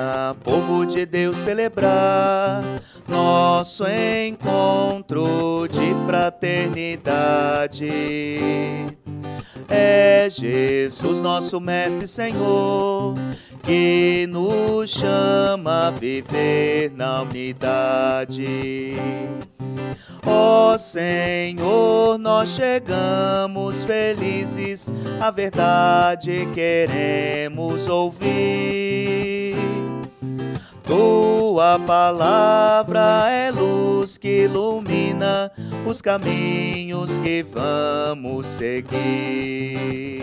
Venha, povo de Deus, celebrar nosso encontro de fraternidade. É Jesus, nosso Mestre e Senhor, que nos chama a viver na unidade. Ó Senhor, nós chegamos felizes, a verdade queremos ouvir. Tua palavra é luz que ilumina os caminhos que vamos seguir.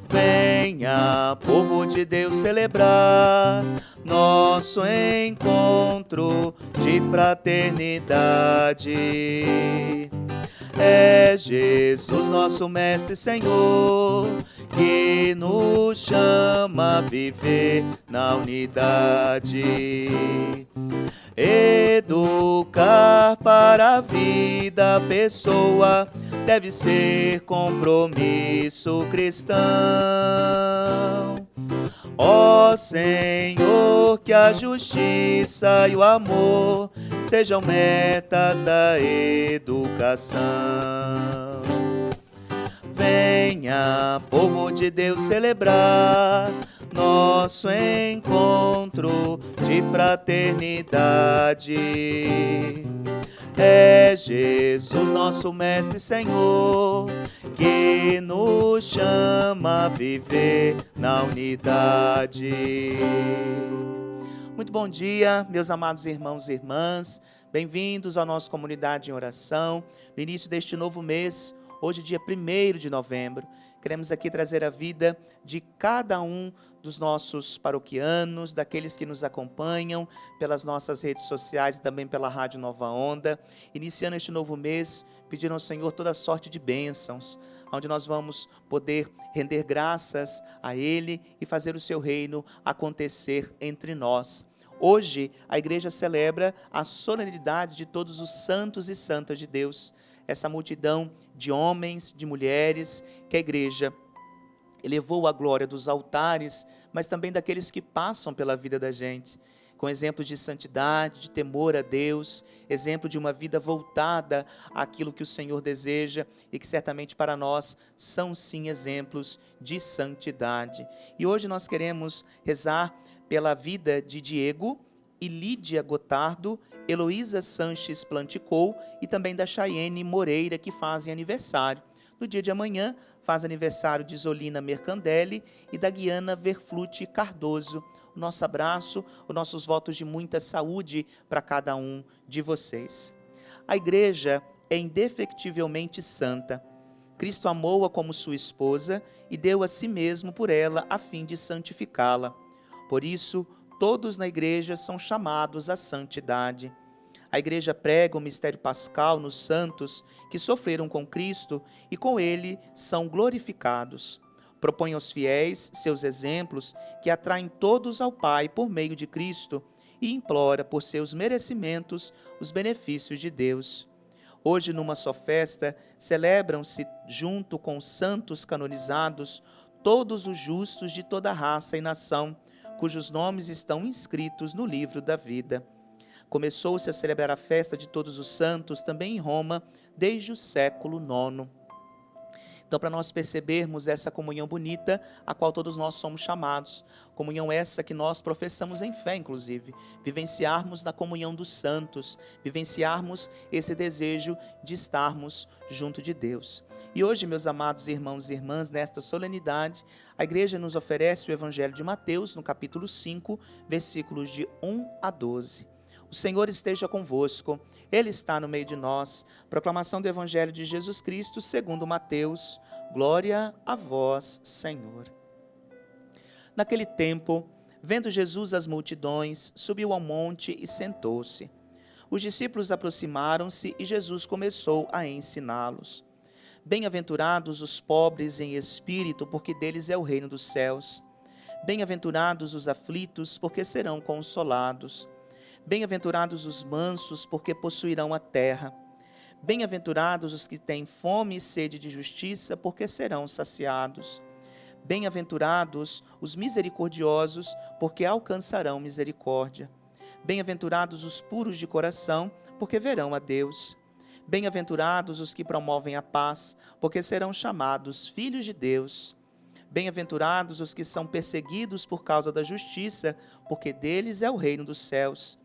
Venha, povo de Deus, celebrar nosso encontro de fraternidade. É Jesus, nosso Mestre e Senhor, que nos chama a viver na unidade. Educar para a vida a pessoa deve ser compromisso cristão. Ó Senhor, que a justiça e o amor sejam metas da educação. Venha, povo de Deus, celebrar nosso encontro de fraternidade. É Jesus, nosso Mestre e Senhor, que nos chama a viver na unidade. Muito bom dia, meus amados irmãos e irmãs. Bem-vindos à nossa comunidade em oração, no início deste novo mês, hoje dia 1º de novembro. Queremos aqui trazer a vida de cada um dos nossos paroquianos, daqueles que nos acompanham pelas nossas redes sociais e também pela Rádio Nova Onda. Iniciando este novo mês, pedindo ao Senhor toda sorte de bênçãos, onde nós vamos poder render graças a Ele e fazer o seu reino acontecer entre nós. Hoje, a igreja celebra a solenidade de todos os santos e santas de Deus. Essa multidão de homens, de mulheres, que a igreja elevou à glória dos altares, mas também daqueles que passam pela vida da gente, com exemplos de santidade, de temor a Deus, exemplo de uma vida voltada àquilo que o Senhor deseja e que certamente para nós são sim exemplos de santidade. E hoje nós queremos rezar pela vida de Diego e Lídia Gotardo, Heloísa Sanches Planticou e também da Chayene Moreira, que fazem aniversário. No dia de amanhã, faz aniversário de Isolina Mercandelli e da Guiana Verflute Cardoso. O nosso abraço, os nossos votos de muita saúde para cada um de vocês. A igreja é indefectivelmente santa. Cristo amou-a como sua esposa e deu a si mesmo por ela a fim de santificá-la. Por isso, todos na igreja são chamados à santidade. A igreja prega o mistério pascal nos santos que sofreram com Cristo e com ele são glorificados. Propõe aos fiéis seus exemplos que atraem todos ao Pai por meio de Cristo e implora por seus merecimentos os benefícios de Deus. Hoje, numa só festa, celebram-se, junto com os santos canonizados, todos os justos de toda raça e nação, cujos nomes estão inscritos no livro da vida. Começou-se a celebrar a festa de todos os santos, também em Roma, desde o século IX. Então, para nós percebermos essa comunhão bonita, a qual todos nós somos chamados, comunhão essa que nós professamos em fé, inclusive, vivenciarmos na comunhão dos santos, vivenciarmos esse desejo de estarmos junto de Deus. E hoje, meus amados irmãos e irmãs, nesta solenidade, a igreja nos oferece o Evangelho de Mateus, no capítulo 5, versículos de 1 a 12. O Senhor esteja convosco, Ele está no meio de nós. Proclamação do Evangelho de Jesus Cristo, segundo Mateus. Glória a vós, Senhor. Naquele tempo, vendo Jesus as multidões, subiu ao monte e sentou-se. Os discípulos aproximaram-se e Jesus começou a ensiná-los. Bem-aventurados os pobres em espírito, porque deles é o reino dos céus. Bem-aventurados os aflitos, porque serão consolados. Bem-aventurados os mansos, porque possuirão a terra. Bem-aventurados os que têm fome e sede de justiça, porque serão saciados. Bem-aventurados os misericordiosos, porque alcançarão misericórdia. Bem-aventurados os puros de coração, porque verão a Deus. Bem-aventurados os que promovem a paz, porque serão chamados filhos de Deus. Bem-aventurados os que são perseguidos por causa da justiça, porque deles é o reino dos céus.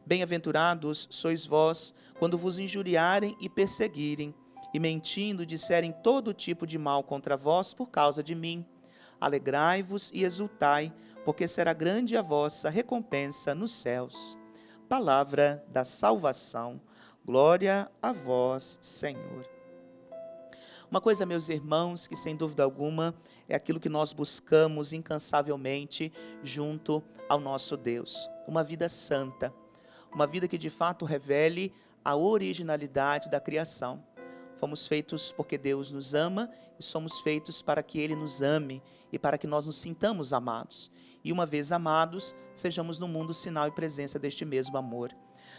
Bem-aventurados sois vós, quando vos injuriarem e perseguirem, e mentindo disserem todo tipo de mal contra vós por causa de mim. Alegrai-vos e exultai, porque será grande a vossa recompensa nos céus. Palavra da salvação. Glória a vós, Senhor. Uma coisa, meus irmãos, que sem dúvida alguma é aquilo que nós buscamos incansavelmente junto ao nosso Deus. Uma vida santa. Uma vida que de fato revele a originalidade da criação. Fomos feitos porque Deus nos ama e somos feitos para que Ele nos ame e para que nós nos sintamos amados. E uma vez amados, sejamos no mundo sinal e presença deste mesmo amor.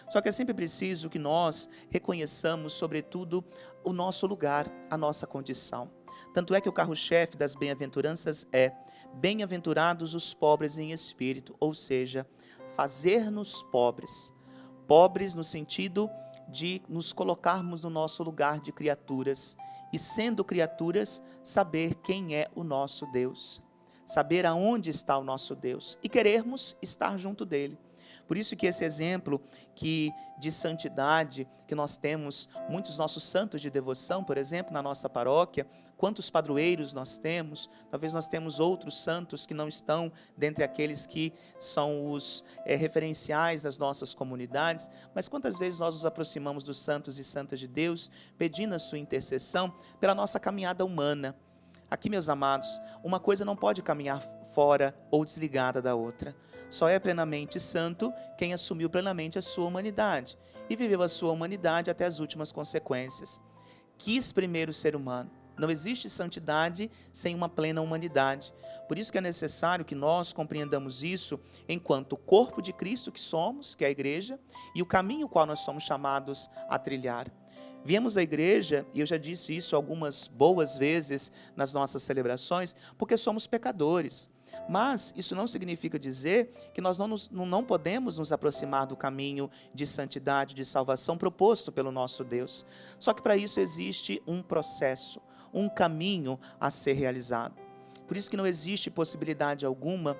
Só que é sempre preciso que nós reconheçamos, sobretudo, o nosso lugar, a nossa condição. Tanto é que o carro-chefe das bem-aventuranças é: bem-aventurados os pobres em espírito, ou seja, fazer-nos pobres. Pobres no sentido de nos colocarmos no nosso lugar de criaturas e, sendo criaturas, saber quem é o nosso Deus, saber aonde está o nosso Deus e querermos estar junto dele. Por isso que esse exemplo de santidade que nós temos, muitos nossos santos de devoção, por exemplo, na nossa paróquia, quantos padroeiros nós temos, talvez nós temos outros santos que não estão dentre aqueles que são os referenciais das nossas comunidades, mas quantas vezes nós nos aproximamos dos santos e santas de Deus, pedindo a sua intercessão pela nossa caminhada humana. Aqui, meus amados, uma coisa não pode caminhar fora ou desligada da outra. Só é plenamente santo quem assumiu plenamente a sua humanidade e viveu a sua humanidade até as últimas consequências. Quis primeiro ser humano. Não existe santidade sem uma plena humanidade. Por isso que é necessário que nós compreendamos isso enquanto corpo de Cristo que somos, que é a igreja, e o caminho qual nós somos chamados a trilhar. Viemos à igreja, e eu já disse isso algumas boas vezes nas nossas celebrações, porque somos pecadores. Mas isso não significa dizer que nós não podemos nos aproximar do caminho de santidade, de salvação proposto pelo nosso Deus. Só que para isso existe um processo, um caminho a ser realizado. Por isso que não existe possibilidade alguma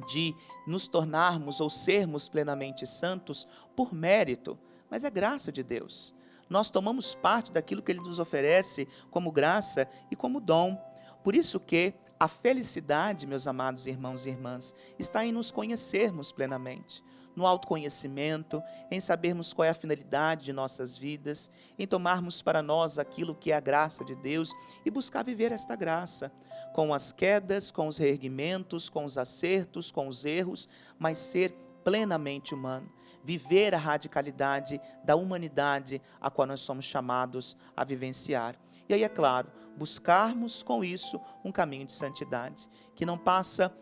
de nos tornarmos ou sermos plenamente santos por mérito, mas é graça de Deus. Nós tomamos parte daquilo que Ele nos oferece como graça e como dom. Por isso que a felicidade, meus amados irmãos e irmãs, está em nos conhecermos plenamente, no autoconhecimento, em sabermos qual é a finalidade de nossas vidas, em tomarmos para nós aquilo que é a graça de Deus e buscar viver esta graça, com as quedas, com os reerguimentos, com os acertos, com os erros, mas ser plenamente humano, viver a radicalidade da humanidade a qual nós somos chamados a vivenciar. E aí, é claro, buscarmos com isso um caminho de santidade, que não passa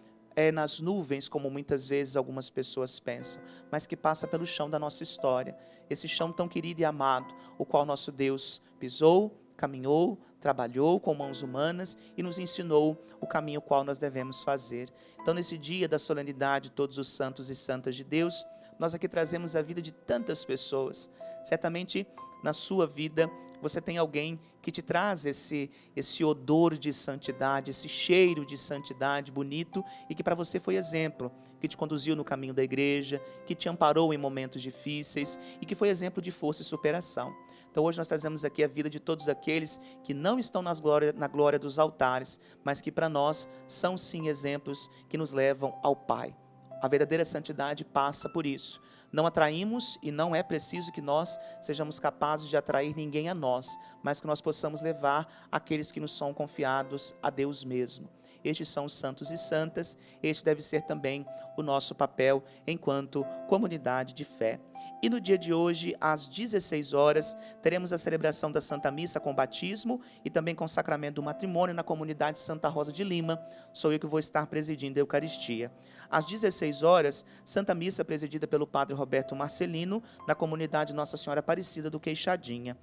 nas nuvens, como muitas vezes algumas pessoas pensam, mas que passa pelo chão da nossa história, esse chão tão querido e amado, o qual nosso Deus pisou, caminhou, trabalhou com mãos humanas e nos ensinou o caminho qual nós devemos fazer. Então, nesse dia da solenidade de todos os santos e santas de Deus, nós aqui trazemos a vida de tantas pessoas. Certamente, na sua vida, você tem alguém que te traz esse odor de santidade, esse cheiro de santidade bonito e que para você foi exemplo, que te conduziu no caminho da igreja, que te amparou em momentos difíceis e que foi exemplo de força e superação. Então hoje nós trazemos aqui a vida de todos aqueles que não estão na glória dos altares, mas que para nós são sim exemplos que nos levam ao Pai. A verdadeira santidade passa por isso. Não atraímos e não é preciso que nós sejamos capazes de atrair ninguém a nós, mas que nós possamos levar aqueles que nos são confiados a Deus mesmo. Estes são os santos e santas, este deve ser também o nosso papel enquanto comunidade de fé. E no dia de hoje, às 16 horas, teremos a celebração da Santa Missa com batismo e também com o sacramento do matrimônio na comunidade Santa Rosa de Lima. Sou eu que vou estar presidindo a Eucaristia. Às 16 horas, Santa Missa presidida pelo Padre Roberto Marcelino, na comunidade Nossa Senhora Aparecida do Queixadinha.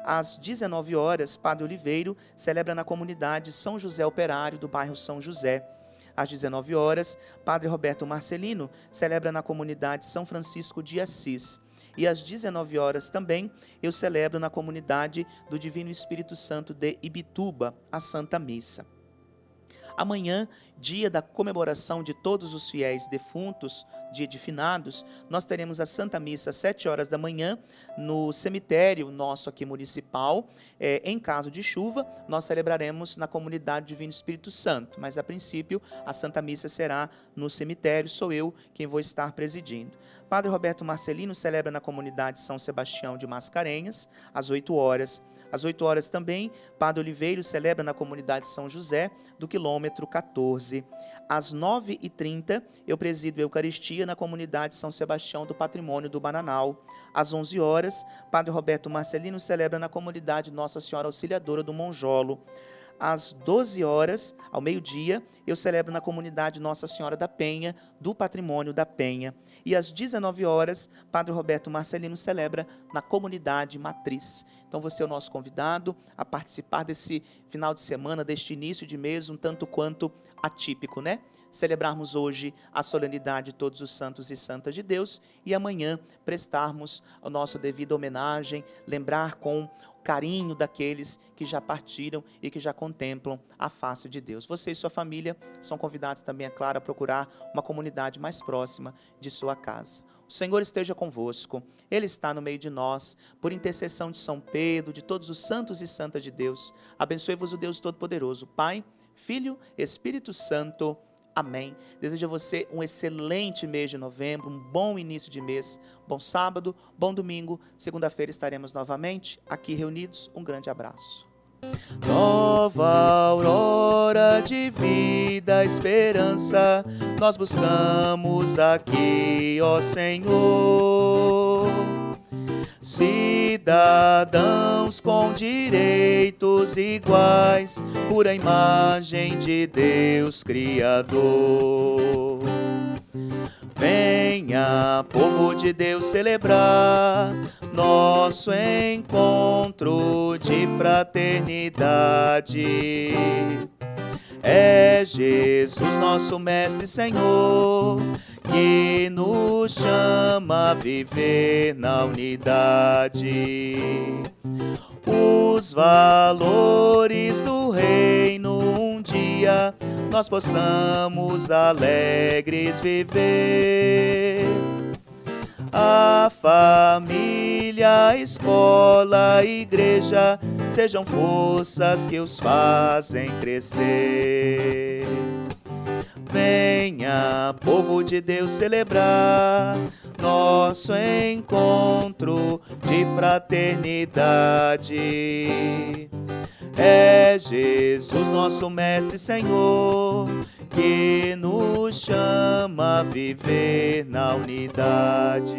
Às 19 horas, Padre Oliveiro celebra na comunidade São José Operário, do bairro São José. Às 19 horas, Padre Roberto Marcelino celebra na comunidade São Francisco de Assis. E às 19 horas também, eu celebro na comunidade do Divino Espírito Santo de Ibituba, a Santa Missa. Amanhã, dia da comemoração de todos os fiéis defuntos, dia de finados, nós teremos a Santa Missa às 7 horas da manhã no cemitério nosso aqui municipal. Em caso de chuva, nós celebraremos na comunidade Divino Espírito Santo, mas a princípio a Santa Missa será no cemitério, sou eu quem vou estar presidindo. Padre Roberto Marcelino celebra na comunidade São Sebastião de Mascarenhas, às 8 horas. Às 8 horas também, Padre Oliveiro celebra na comunidade São José, do quilômetro 14. Às 9h30, eu presido a Eucaristia na comunidade São Sebastião do Patrimônio do Bananal. Às 11 horas, Padre Roberto Marcelino celebra na comunidade Nossa Senhora Auxiliadora do Monjolo. Às 12 horas, ao meio-dia, eu celebro na comunidade Nossa Senhora da Penha, do Patrimônio da Penha. E às 19 horas, Padre Roberto Marcelino celebra na comunidade Matriz. Então você é o nosso convidado a participar desse final de semana, deste início de mês, um tanto quanto atípico, né? Celebrarmos hoje a solenidade de todos os santos e santas de Deus e amanhã prestarmos a nossa devida homenagem, lembrar com carinho daqueles que já partiram e que já contemplam a face de Deus. Você e sua família são convidados também, é claro, a procurar uma comunidade mais próxima de sua casa. O Senhor esteja convosco, Ele está no meio de nós, por intercessão de São Pedro, de todos os santos e santas de Deus. Abençoe-vos o Deus Todo-Poderoso, Pai, Filho, Espírito Santo. Amém. Desejo a você um excelente mês de novembro, um bom início de mês, bom sábado, bom domingo. Segunda-feira estaremos novamente aqui reunidos. Um grande abraço. Nova aurora de vida, esperança, nós buscamos aqui, ó Senhor. Cidadãos com direitos iguais, pura imagem de Deus Criador. Venha, povo de Deus, celebrar nosso encontro de fraternidade. É Jesus, nosso Mestre e Senhor, que nos chama a viver na unidade. Os valores do reino um dia nós possamos alegres viver. A família, a escola, a igreja sejam forças que os fazem crescer. Venha, povo de Deus, celebrar nosso encontro de fraternidade. É Jesus, nosso Mestre e Senhor, que nos chama a viver na unidade.